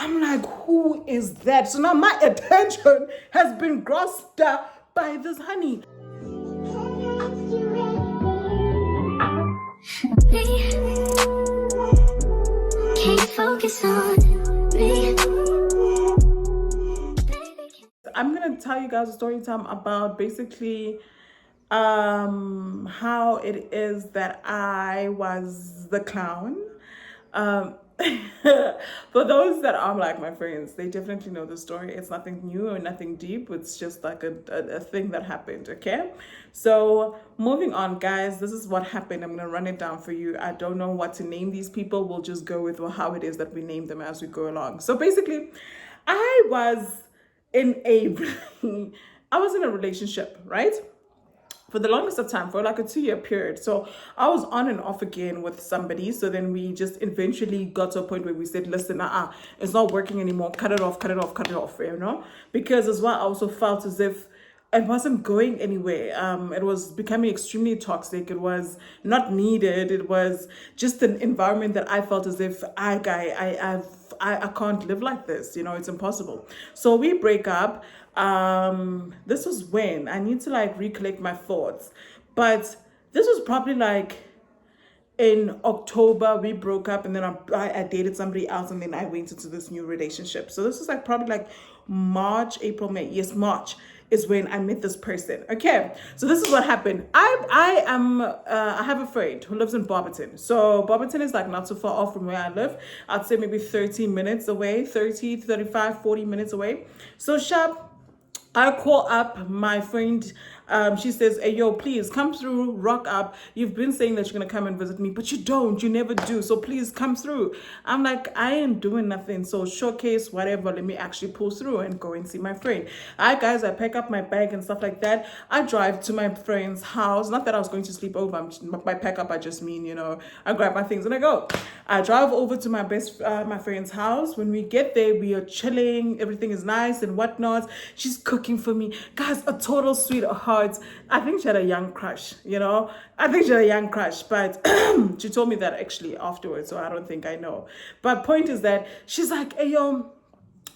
I'm like, who is that? So now my attention has been grasped by this honey. Can't focus on me. I'm gonna tell you guys a story time about basically how it is that I was the clown. Um for those that are like my friends, they definitely know the story. It's nothing new or nothing deep. It's just like a thing that happened. Okay, so moving on, guys, this is what happened. I'm gonna run it down for you. I don't know what to name these people. We'll just go with how it is that we name them as we go along. So basically, I was in a I was in a relationship, right? For the longest of time, for like a 2 year period. So I was on and off again with somebody. So then we just eventually got to a point where we said, listen, it's not working anymore. Cut it off, cut it off, cut it off, you know? Because as well, I also felt as if it wasn't going anywhere. It was becoming extremely toxic. It was not needed. It was just an environment that I felt as if I can't live like this. You know, it's impossible. So we break up. This was when I need to like recollect my thoughts, but this was probably like in October. We broke up, and then I dated somebody else, and then I went into this new relationship. So this was like probably like March, April, May. Yes, March is when I met this person. Okay, so this is what happened. I have a friend who lives in Barberton. So Barberton is like not so far off from where I live. I'd say maybe 30 minutes away, 30, 35, 40 minutes away. So sharp, I call up my friend. She says, hey, yo, please come through, rock up. You've been saying that you're going to come and visit me, but you never do. So please come through. I'm like, I ain't doing nothing. So showcase, whatever, let me actually pull through and go and see my friend. All right, guys, I pack up my bag and stuff like that. I drive to my friend's house. Not that I was going to sleep over. By pack up, I just mean, you know, I grab my things and I go. I drive over to my friend's house. When we get there, we are chilling. Everything is nice and whatnot. She's cooking for me. Guys, a total sweetheart. I think she had a young crush, you know. I think she had a young crush, but she told me that actually afterwards, so I don't think I know. But point is that she's like, hey, yo,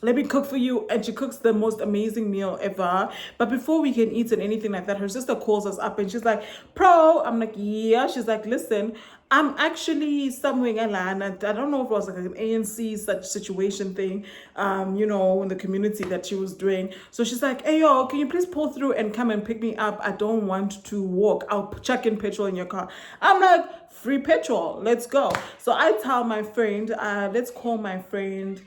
let me cook for you. And she cooks the most amazing meal ever. But before we can eat and anything like that, her sister calls us up and she's like, Pro. I'm like, yeah. She's like, listen, I'm actually somewhere in Atlanta. I don't know if it was like an ANC such situation thing, you know, in the community that she was doing. So she's like, hey, yo, can you please pull through and come and pick me up? I don't want to walk. I'll chuck in petrol in your car. I'm like, free petrol. Let's go. So I tell my friend, let's call my friend,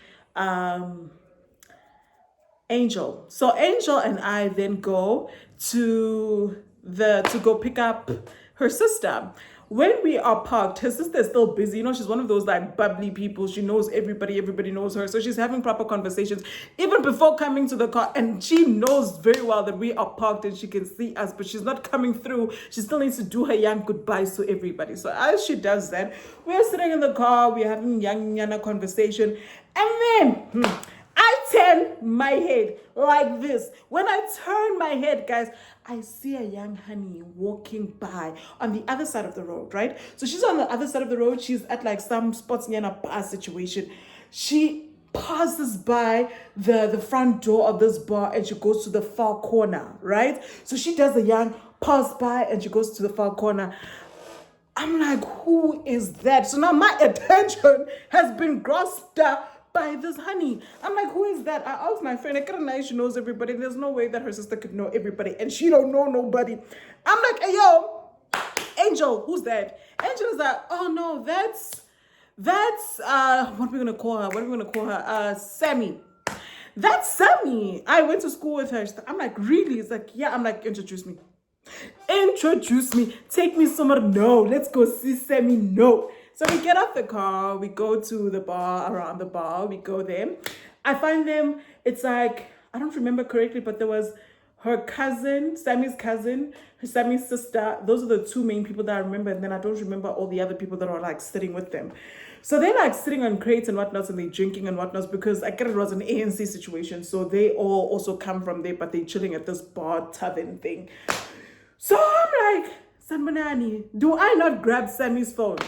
Angel. So Angel and I then go to go pick up her sister. When we are parked, her sister is still busy. You know, she's one of those like bubbly people. She knows everybody knows her. So she's having proper conversations even before coming to the car. And she knows very well that we are parked and she can see us, but she's not coming through. She still needs to do her young goodbyes to everybody. So as she does that, we're sitting in the car, we're having young yana conversation. And then I turn my head like this. When I turn my head, guys, I see a young honey walking by on the other side of the road, right? So she's on the other side of the road. She's at like some spots near a bar situation. She passes by the front door of this bar and she goes to the far corner, right? So she does a young pass by and she goes to the far corner. I'm like, who is that? So now my attention has been grasped by this honey. I'm like, who is that? I asked my friend, I couldn't know she knows everybody. There's no way that her sister could know everybody and she don't know nobody. I'm like, hey, yo, Angel, who's that? Angel is like, oh no, that's what are we gonna call her? Sammy. That's Sammy. I went to school with her. I'm like, really? It's like, yeah. I'm like, introduce me. Take me somewhere. No, let's go see Sammy. No. So we get off the car, we go to the bar, around the bar, we go there. I find them, it's like, I don't remember correctly, but there was her cousin, Sammy's cousin, Sammy's sister. Those are the two main people that I remember. And then I don't remember all the other people that are like sitting with them. So they're like sitting on crates and whatnot and they're drinking and whatnot because I get it was an ANC situation. So they all also come from there, but they're chilling at this bar tavern thing. So I'm like, Sanbanani, do I not grab Sammy's phone?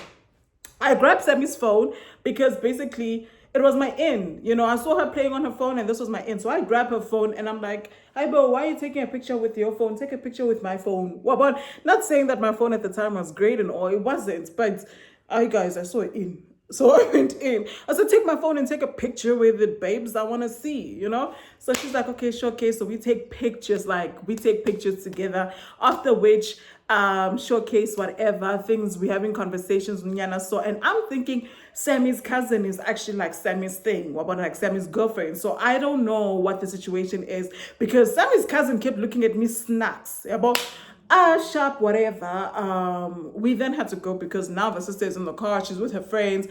I grabbed Sammy's phone because basically It was my in. I saw her playing on her phone and this was my in. So I grab her phone and I'm like, hi, bro, why are you taking a picture with your phone? Take a picture with my phone. Well, but not saying that my phone at the time was great and all. It wasn't. But guys, I saw it in. So I went in. I said, take my phone and take a picture with it, babes. I want to see. So she's like, okay, sure, okay. So we take pictures, together. After which, showcase whatever things we're having conversations with Nyana. So, and I'm thinking Sammy's cousin is actually like Sammy's thing. What about like Sammy's girlfriend? So I don't know what the situation is because Sammy's cousin kept looking at me snacks about sharp, whatever. We then had to go because now the sister is in the car. She's with her friends.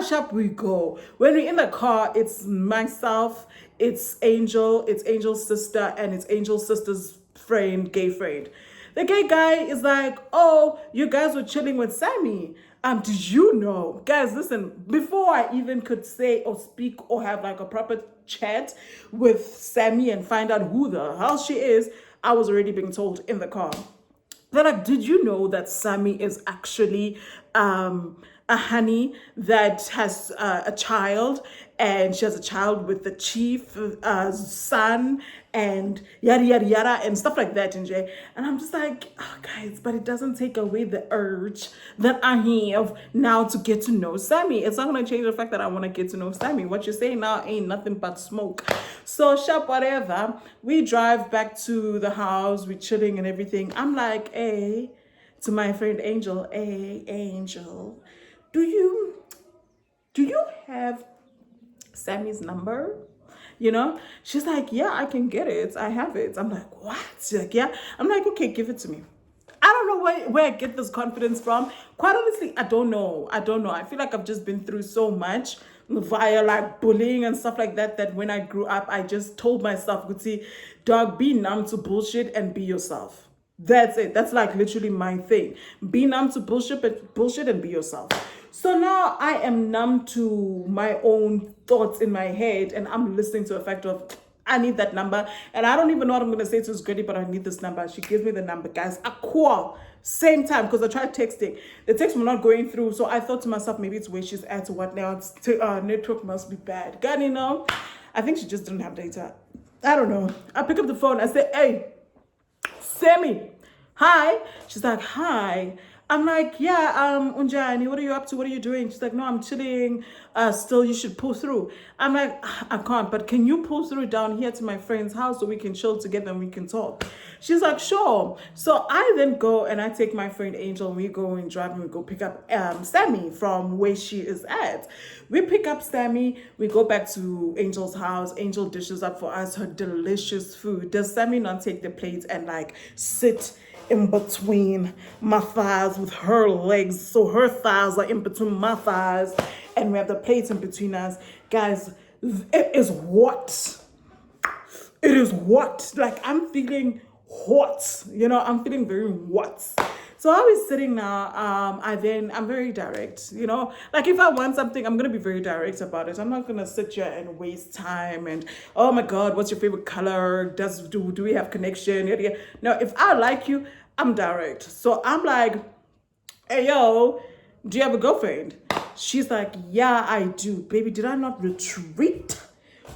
Sharp, we go. When we're in the car, it's myself, it's Angel's sister, and it's Angel's sister's friend, gay friend. The gay guy is like, oh, you guys were chilling with Sammy. Did you know? Guys, listen, before I even could say or speak or have like a proper chat with Sammy and find out who the hell she is, I was already being told in the car. They're like, did you know that Sammy is actually a honey that has a child, and she has a child with the chief son, and yada yada yada and stuff like that, and I'm just like, oh guys, but it doesn't take away the urge that I have now to get to know Sammy. It's not gonna change the fact that I want to get to know Sammy. What you're saying now ain't nothing but smoke. So sharp, whatever. We drive back to the house, we're chilling and everything. I'm like, hey, to my friend Angel, hey Angel, do you have Sammy's number? She's like, yeah, I can get it. I have it. I'm like, what? She's like, yeah. I'm like, okay, give it to me. I don't know where I get this confidence from. Quite honestly, I don't know. I feel like I've just been through so much via like bullying and stuff like that, that when I grew up, I just told myself, Guti, dog, be numb to bullshit and be yourself. That's it. That's like literally my thing. Be numb to bullshit and be yourself. So now I am numb to my own thoughts in my head, and I'm listening to a fact of, I need that number. And I don't even know what I'm going to say to this Gritty, but I need this number. She gives me the number, guys. I call. Same time, because I tried texting. The text was not going through. So I thought to myself, maybe it's where she's at or what now. Network must be bad. God, I think she just didn't have data. I don't know. I pick up the phone. I say, hey, Sammy, hi. She's like, hi. I'm like, yeah, Unjani, what are you up to? What are you doing? She's like, no, I'm chilling. Still, you should pull through. I'm like, I can't, but can you pull through down here to my friend's house so we can chill together and we can talk? She's like, sure. So I then go and I take my friend Angel and we go and drive and we go pick up Sammy from where she is at. We pick up Sammy. We go back to Angel's house. Angel dishes up for us her delicious food. Does Sammy not take the plate and like sit in between my thighs with her legs, so her thighs are in between my thighs, and we have the plates in between us? Guys, it is what? It is what? Like, I'm feeling hot, I'm feeling very hot. So I was sitting now, I'm very direct, like if I want something, I'm going to be very direct about it. I'm not going to sit here and waste time and, oh my God, what's your favorite color? Do we have connection? No, if I like you, I'm direct. So I'm like, hey, yo, do you have a girlfriend? She's like, yeah, I do. Baby, did I not retreat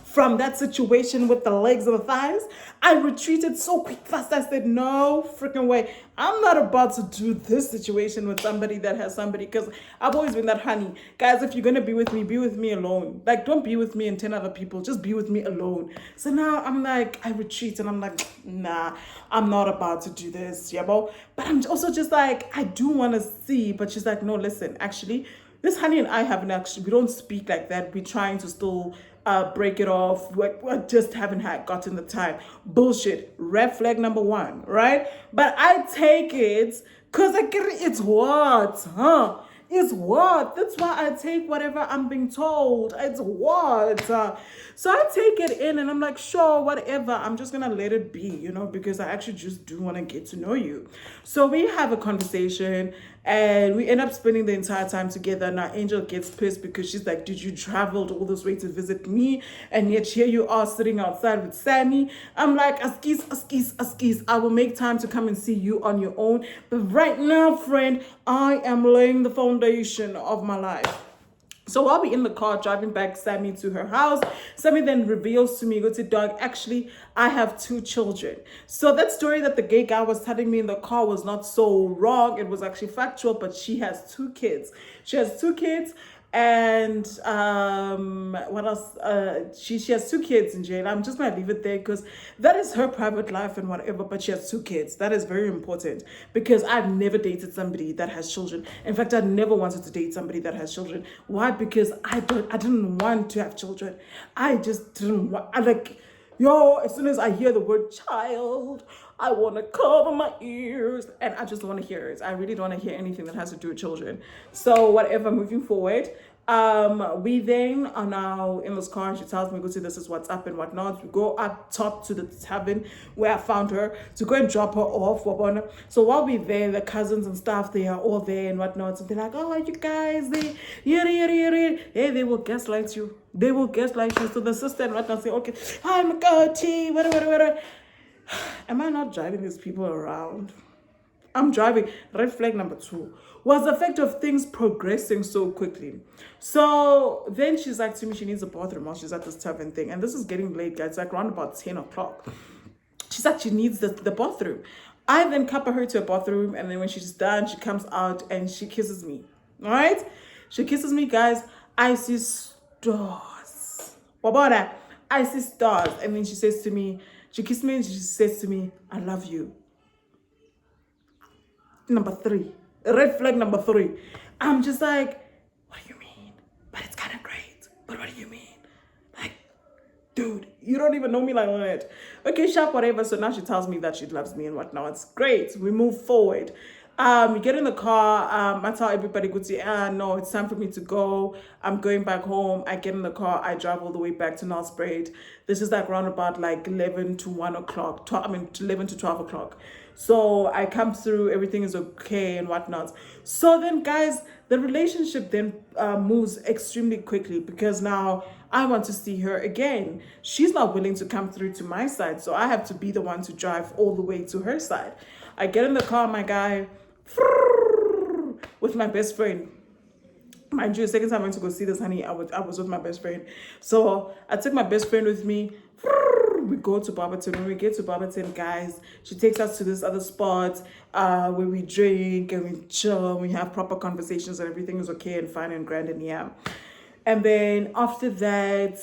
from that situation with the legs and the thighs? I retreated so quick, fast. I said, no freaking way. I'm not about to do this situation with somebody that has somebody, because I've always been that honey. Guys, if you're going to be with me alone. Like, don't be with me and 10 other people. Just be with me alone. So now I'm like, I retreat and I'm like, nah, I'm not about to do this, But I'm also just like, I do want to see. But she's like, no, listen, actually, this honey and I we don't speak like that. We're trying to still break it off. We just haven't gotten the time. Bullshit. Red flag number 1, right? But I take it because it's what? Huh? It's what? That's why I take whatever I'm being told. It's what? So I take it in and I'm like, sure, whatever. I'm just going to let it be, because I actually just do want to get to know you. So we have a conversation and we end up spending the entire time together. Now Angel gets pissed because she's like, did you travel all this way to visit me? And yet here you are sitting outside with Sammy. I'm like, askis. I will make time to come and see you on your own. But right now, friend, I am laying the foundation of my life. So while we in the car driving back Sammy to her house, Sammy then reveals to me, go to dog, actually, I have two children. So that story that the gay guy was telling me in the car was not so wrong. It was actually factual, but she has two kids. She has two kids. And what else? She has two kids in jail. I'm just gonna leave it there because that is her private life and whatever. But she has two kids. That is very important because I've never dated somebody that has children. In fact, I never wanted to date somebody that has children. Why? Because I didn't want to have children. I just didn't want. I like. Yo, as soon as I hear the word child, I want to cover my ears and I just don't want to hear it. I really don't want to hear anything that has to do with children. So whatever, moving forward. We then are now in this car and she tells me, go see, this is what's up and whatnot. We go up top to the tavern where I found her to go and drop her off. So while we're there, the cousins and stuff, they are all there and whatnot. So they're like, oh, you guys, hey, they will gaslight you. They will gaslight you. So the sister and whatnot say, okay, hi, my God, tea, whatever. Am I not driving these people around? I'm driving. Red flag number 2 was the fact of things progressing so quickly. So then she's like to me, she needs a bathroom while she's at this tavern thing. And this is getting late, guys. It's like around about 10 o'clock. She's like, she needs the bathroom. I then couple her to a bathroom. And then when she's done, she comes out and she kisses me. All right? She kisses me, guys. I see stars. What about that? I see stars. And then she says to me, she kissed me and she says to me, I love you. Number 3. Red flag number 3. I'm just like, what do you mean? But it's kind of great. But what do you mean? Like, dude, you don't even know me like that. Okay, sharp, whatever. So now she tells me that she loves me and whatnot. It's great. We move forward. We get in the car. I tell everybody, no, it's time for me to go. I'm going back home. I get in the car. I drive all the way back to Nelspruit. This is like around about like 11 to 1 o'clock. 11 to 12 o'clock. So I come through. Everything is okay and whatnot. So then, guys, the relationship then moves extremely quickly because now I want to see her again. She's not willing to come through to my side. So I have to be the one to drive all the way to her side. I get in the car, my guy, with my best friend. Mind you, the second time I went to go see this, honey, I was with my best friend. So I took my best friend with me. We go to Barberton. When we get to Barberton, guys, she takes us to this other spot where we drink and we chill and we have proper conversations and everything is okay and fine and grand and yeah. And then after that,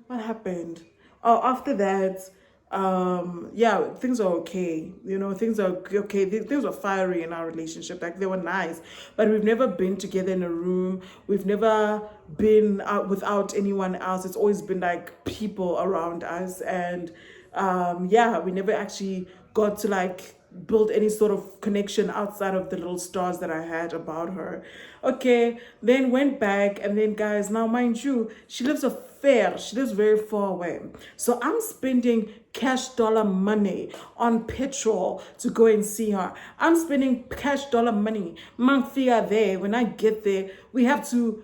what happened? Oh, after that, yeah, things are okay. You know, things are okay. Things were fiery in our relationship. Like, they were nice, but we've never been together in a room. We've never been out without anyone else. It's always been like people around us. And yeah, we never actually got to like build any sort of connection outside of the little stars that I had about her. Okay, then went back, and then, guys, now mind you, she lives she lives very far away. So I'm spending cash dollar money on petrol to go and see her. I'm spending cash dollar money. Manfia there. When I get there, we have to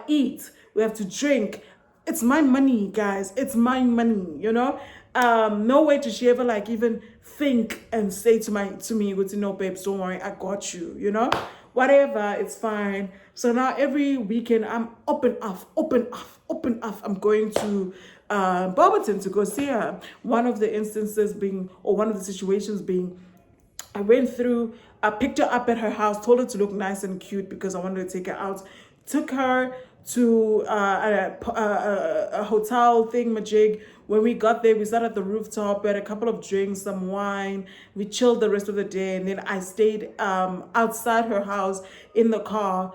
eat. We have to drink. It's my money, guys. It's my money, you know? No way did she ever like even think and say to me, no, babes, don't worry, I got you, you know? Whatever, it's fine. So now every weekend I'm up and off. I'm going to Barberton to go see her. One of the instances being, or one of the situations being, I went through, I picked her up at her house, told her to look nice and cute because I wanted to take her out. Took her to a hotel thingamajig. When we got there, we sat at the rooftop, we had a couple of drinks, some wine. We chilled the rest of the day, and then I stayed outside her house in the car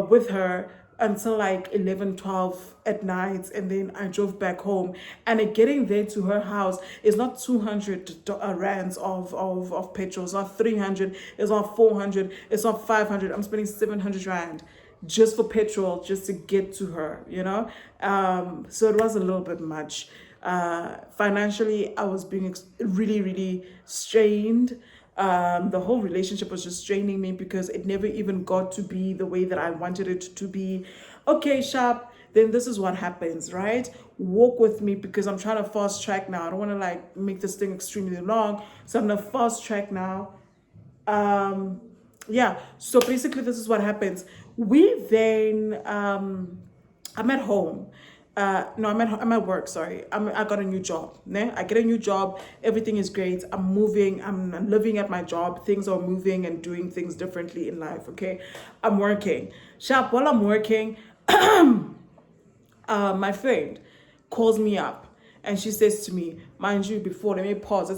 with her until like 11, 12 at night, and then I drove back home. And getting there to her house is not 200 rands of petrol. It's not 300. It's not 400. It's not 500. I'm spending 700 rand just for petrol, just to get to her, you know? So it was a little bit much. Financially, I was being really, really strained. The whole relationship was just straining me because it never even got to be the way that I wanted it to be. Okay, sharp. Then this is what happens, right? Walk with me because I'm trying to fast track now. I don't want to like make this thing extremely long. So I'm going to fast track now. Yeah, so basically this is what happens. We then I'm at home. No, I'm at work. Sorry, I got a new job. Ne? I get a new job. Everything is great. I'm moving. I'm living at my job. Things are moving and doing things differently in life. Okay, I'm working. Sharp. While I'm working, my friend calls me up and she says to me, mind you, before, let me pause.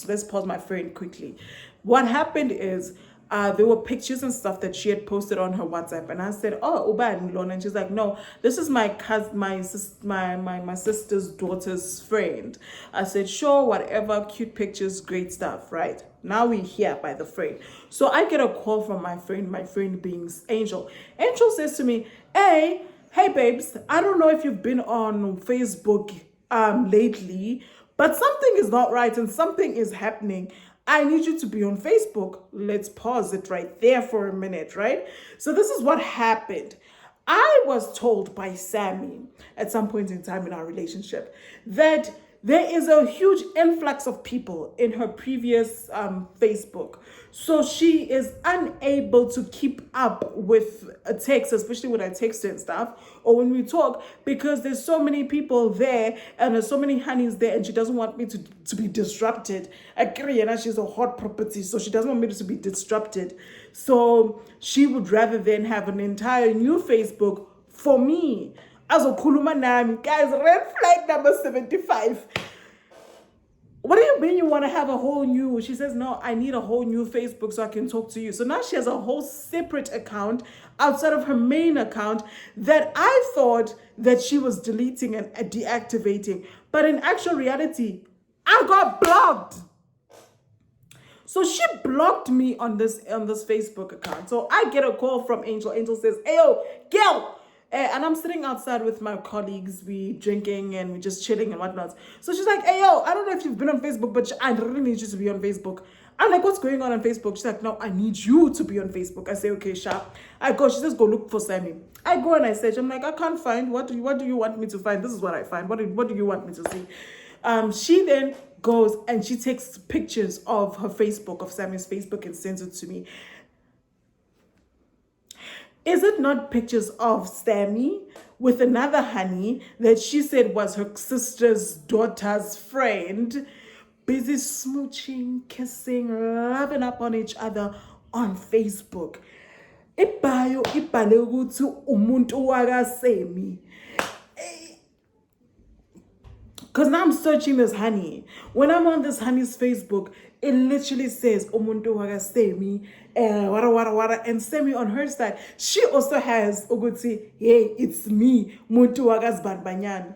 Let's pause my friend quickly. What happened is there were pictures and stuff that she had posted on her WhatsApp, and I said, "Oh, Uba and Lon," and she's like, "No, this is my cousin, my sister's daughter's friend." I said, "Sure, whatever, cute pictures, great stuff, right?" Now we're here by the friend. So I get a call from my friend being Angel. Angel says to me, Hey babes, I don't know if you've been on Facebook lately, but something is not right and something is happening. I need you to be on Facebook. Let's pause it right there for a minute, right? So this is what happened. I was told by Sammy at some point in time in our relationship that there is a huge influx of people in her previous Facebook. So she is unable to keep up with a text, especially when I text her and stuff, or when we talk, because there's so many people there and there's so many honeys there, and she doesn't want me to be disrupted. She's a hot property, so she doesn't want me to be disrupted. So she would rather than have an entire new Facebook for me. As a kuluma nami, guys, red flag number 75. What do you mean you want to have a whole new? She says, no, I need a whole new Facebook so I can talk to you. So now she has a whole separate account outside of her main account that I thought that she was deleting and deactivating. But in actual reality, I got blocked. So she blocked me on this Facebook account. So I get a call from Angel. Angel says, "Hey, yo, girl." And I'm sitting outside with my colleagues. We drinking and we just chilling and whatnot. So she's like, "Hey, yo, I don't know if you've been on Facebook, but I really need you to be on Facebook." I'm like, "What's going on Facebook?" She's like, "No, I need you to be on Facebook." I say, "Okay, sharp." I go. She says, "Go look for Sammy." I go and I search. I'm like, "I can't find. What do you want me to find? This is what I find. What do you want me to see?" She then goes and she takes pictures of her Facebook, of Sammy's Facebook, and sends it to me. Is it not pictures of Sammy with another honey that she said was her sister's daughter's friend, busy smooching, kissing, loving up on each other on Facebook? Ibhayo ibhale ukuthi umuntu wakasemi. Because now I'm searching this honey. When I'm on this honey's Facebook, it literally says Umuntu waga Semi, wara, and Semi on her side. She also has Uguti, hey, it's me, Muntu waga Zbanbanyan.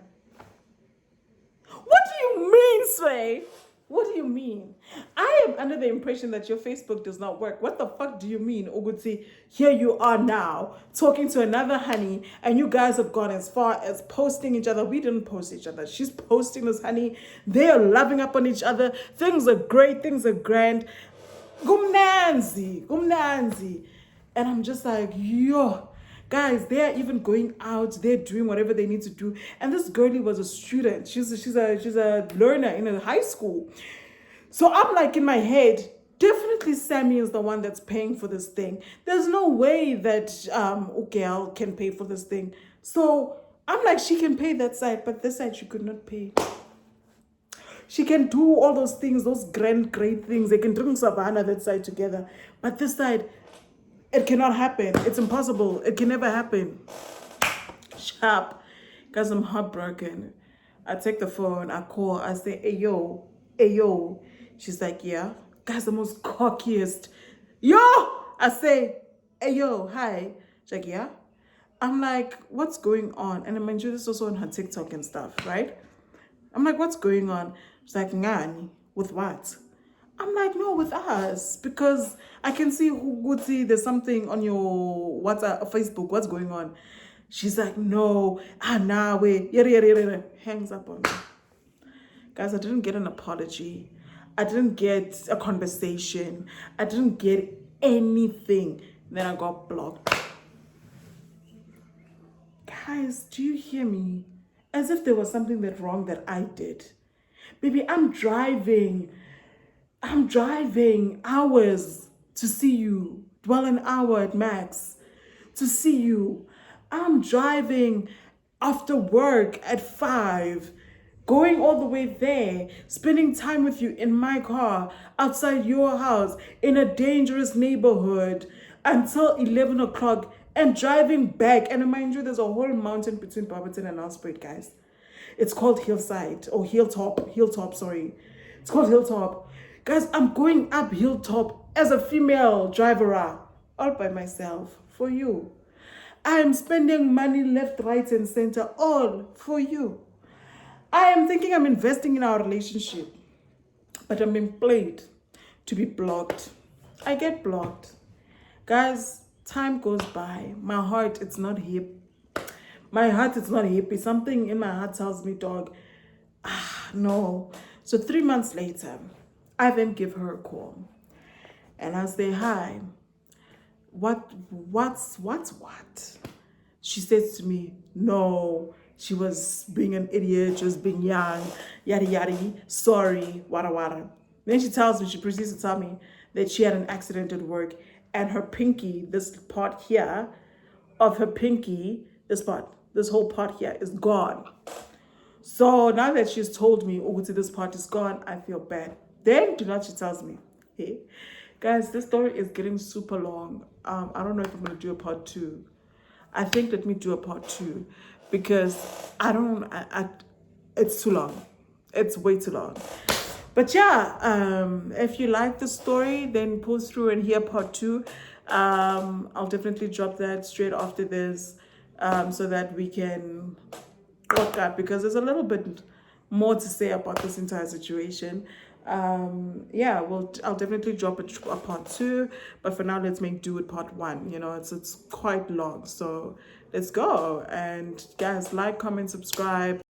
What do you mean, Sway? What do you mean? I am under the impression that your Facebook does not work. What the fuck do you mean, Oguti? Here you are now talking to another honey, and you guys have gone as far as posting each other. We didn't post each other. She's posting this honey. They are loving up on each other. Things are great. Things are grand. Gumnanzi. And I'm just like, yo. Guys, they're even going out. They're doing whatever they need to do. And this girlie was a student. She's a learner in a high school. So I'm like in my head, definitely Sammy is the one that's paying for this thing. There's no way that Ukel can pay for this thing. So I'm like, she can pay that side, but this side she could not pay. She can do all those things, those great things. They can drink Savannah that side together. But this side, it cannot happen. It's impossible. It can never happen. Sharp. Guys, I'm heartbroken. I take the phone. I call. I say, hey, yo. She's like, yeah. Guys, the most cockiest. Yo! I say, hey, yo, hi. She's like, yeah. I'm like, what's going on? And I mentioned this also on her TikTok and stuff, right? I'm like, what's going on? She's like, ngani? With what? I'm like, no, with us, because I can see there's something on your WhatsApp, Facebook. What's going on? She's like, no, nah, wait, hangs up on me. Guys, I didn't get an apology. I didn't get a conversation. I didn't get anything. Then I got blocked. Guys, do you hear me? As if there was something that wrong that I did. Baby, I'm driving hours to see you. well, an hour at max to see you. I'm driving after work at 5, going all the way there, spending time with you in my car, outside your house, in a dangerous neighborhood until 11 o'clock, and driving back. And mind you, there's a whole mountain between Barberton and Nelspruit, guys. It's called Hillside, or Hilltop, sorry. It's called Hilltop. Guys, I'm going up Hilltop as a female driver, all by myself, for you. I am spending money left, right, and center, all for you. I am thinking I'm investing in our relationship, but I'm being played to be blocked. I get blocked. Guys, time goes by. My heart, it's not hip. My heart is not happy. Something in my heart tells me, dog, no. So 3 months later, I then give her a call. And I say, hi. What's what? She says to me, no, she was being an idiot, she was being young, yada yada, sorry, wada wada. Then she proceeds to tell me that she had an accident at work and her pinky, this part here of her pinky, this whole part here is gone. So now that she's told me, oh, this part is gone, I feel bad. Then she tells me, hey, guys, this story is getting super long. I don't know if I'm going to do a part 2. I think let me do a part 2 because it's too long. It's way too long. But yeah, if you like the story, then pause through and hear part 2. I'll definitely drop that straight after this so that we can work out, because there's a little bit more to say about this entire situation. Yeah, I'll definitely drop a part 2, but for now let's make do with part 1. You know, it's quite long, so let's go. And guys, like, comment, subscribe.